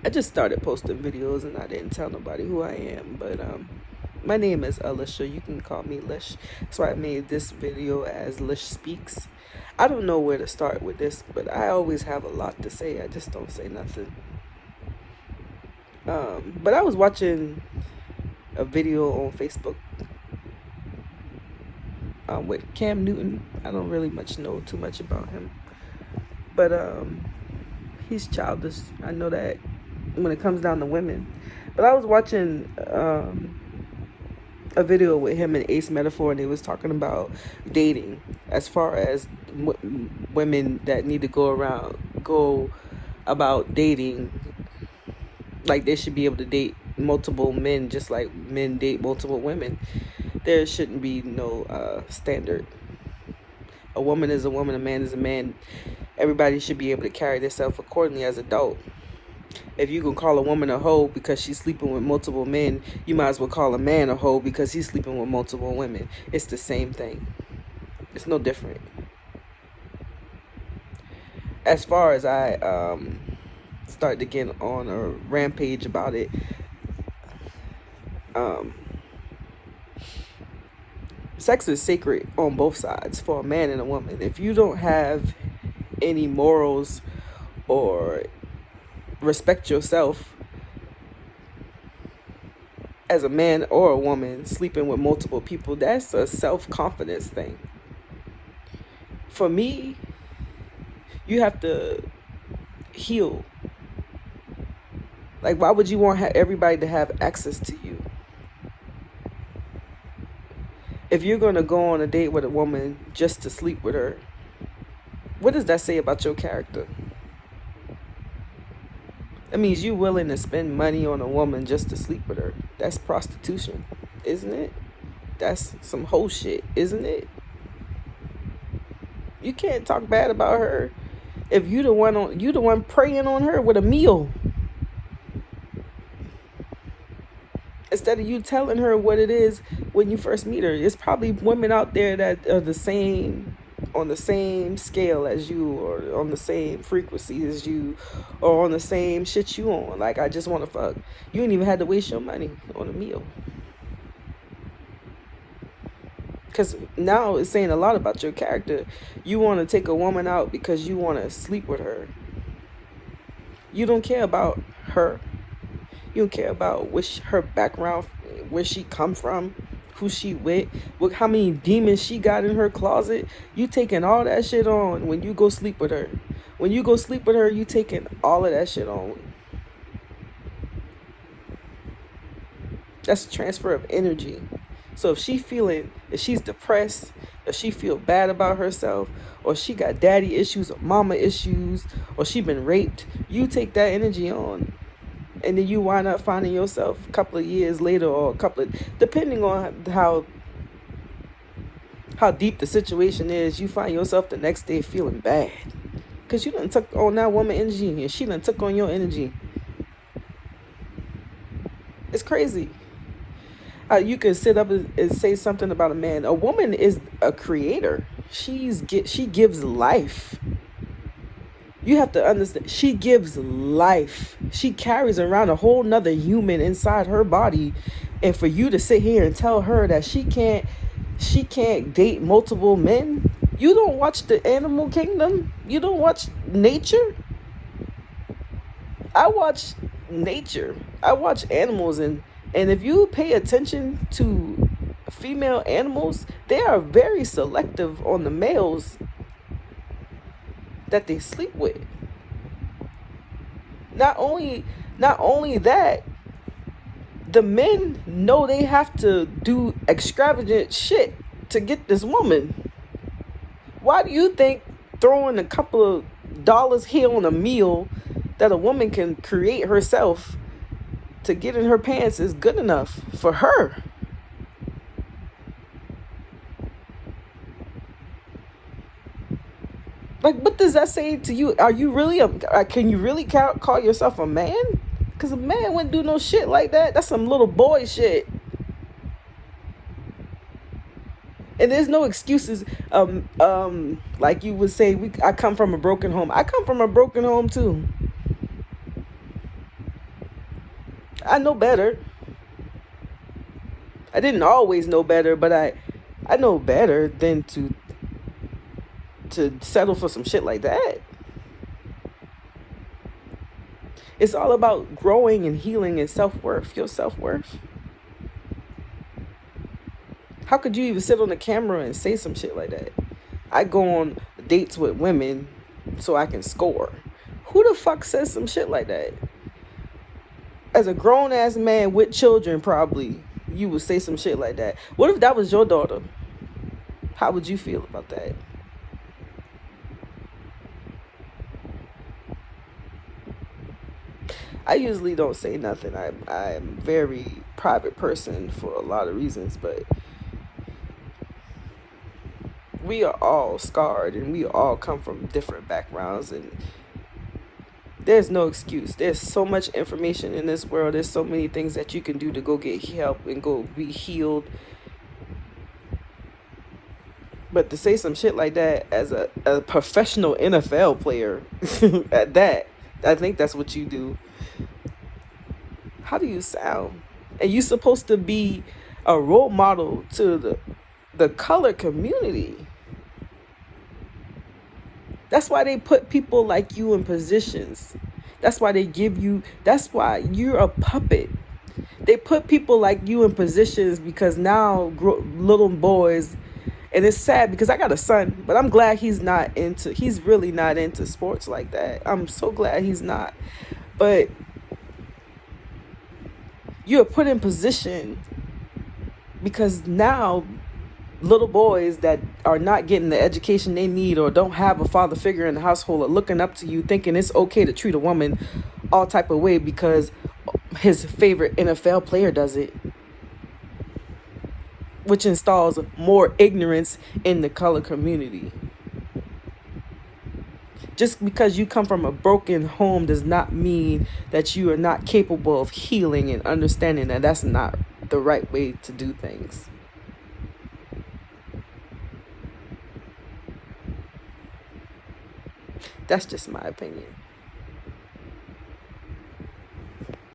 I just started posting videos and I didn't tell nobody who I am, but my name is Alisha. You can call me Lish. So I made this video as Lish Speaks. I don't know where to start with this, but I always have a lot to say. I just don't say nothing. But I was watching a video on Facebook with Cam Newton. I don't really know too much about him, but he's childish. I know that when it comes down to women. But I was watching a video with him and Ace Metaphor, and they was talking about dating, as far as women that need to go about dating, like they should be able to date multiple men just like men date multiple women. There shouldn't be no standard. A woman is a woman, a man is a man. Everybody should be able to carry themselves accordingly as adult. If you can call a woman a hoe because she's sleeping with multiple men, you might as well call a man a hoe because he's sleeping with multiple women. It's the same thing. It's no different. As far as I start to get on a rampage about it, sex is sacred on both sides for a man and a woman. If you don't have any morals or respect yourself as a man or a woman sleeping with multiple people, that's a self-confidence thing. For me, you have to heal. Like, why would you want everybody to have access to you? If you're going to go on a date with a woman just to sleep with her, what does that say about your character? That means you willing to spend money on a woman just to sleep with her. That's prostitution, isn't it? That's some whole shit, isn't it? You can't talk bad about her if you the one preying on her with a meal. Instead of you telling her what it is when you first meet her. It's probably women out there that are on the same scale as you, or on the same frequency as you, or on the same shit you on. Like, I just want to fuck. You ain't even had to waste your money on a meal. Because now it's saying a lot about your character. You want to take a woman out because you want to sleep with her. You don't care about her. You don't care about her background, where she come from, who she with, how many demons she got in her closet. You taking all that shit on when you go sleep with her. When you go sleep with her, you taking all of that shit on. That's a transfer of energy. So if she's depressed, if she feel bad about herself, or she got daddy issues or mama issues, or she been raped, you take that energy on. And then you wind up finding yourself a couple of years later, or depending on how deep the situation is, you find yourself the next day feeling bad. Because you done took on that woman energy, and she done took on your energy. It's crazy. You can sit up and say something about a man. A woman is a creator. She gives life. You have to understand, she gives life. She carries around a whole nother human inside her body. And for you to sit here and tell her that she can't date multiple men. You don't watch the animal kingdom? You don't watch nature? I watch nature. I watch animals, and if you pay attention to female animals, they are very selective on the males that they sleep with. Not only that, the men know they have to do extravagant shit to get this woman. Why do you think throwing a couple of dollars here on a meal that a woman can create herself to get in her pants is good enough for her? Like, what does that say to you? Are you really can you really call yourself a man? Because a man wouldn't do no shit like that. That's some little boy shit. And there's no excuses. Like you would say, I come from a broken home. I come from a broken home too. I know better. I didn't always know better, but I know better than to settle for some shit like that. It's all about growing and healing and self-worth, your self-worth. How could you even sit on the camera and say some shit like that? I go on dates with women so I can score. Who the fuck says some shit like that? As a grown-ass man with children, probably, you would say some shit like that. What if that was your daughter? How would you feel about that? I usually don't say nothing. I'm a very private person for a lot of reasons, but we are all scarred and we all come from different backgrounds, and there's no excuse. There's so much information in this world. There's so many things that you can do to go get help and go be healed. But to say some shit like that as a professional NFL player at that, I think that's what you do. How do you sound? And you supposed to be a role model to the color community. That's why they put people like you in positions. That's why they give you, that's why you're a puppet. They put people like you in positions because now little boys, and it's sad because I got a son, but I'm glad he's really not into sports like that. I'm so glad he's not. But you're put in position because now little boys that are not getting the education they need or don't have a father figure in the household are looking up to you, thinking it's okay to treat a woman all type of way because his favorite NFL player does it, which installs more ignorance in the color community. Just because you come from a broken home does not mean that you are not capable of healing and understanding that that's not the right way to do things. That's just my opinion.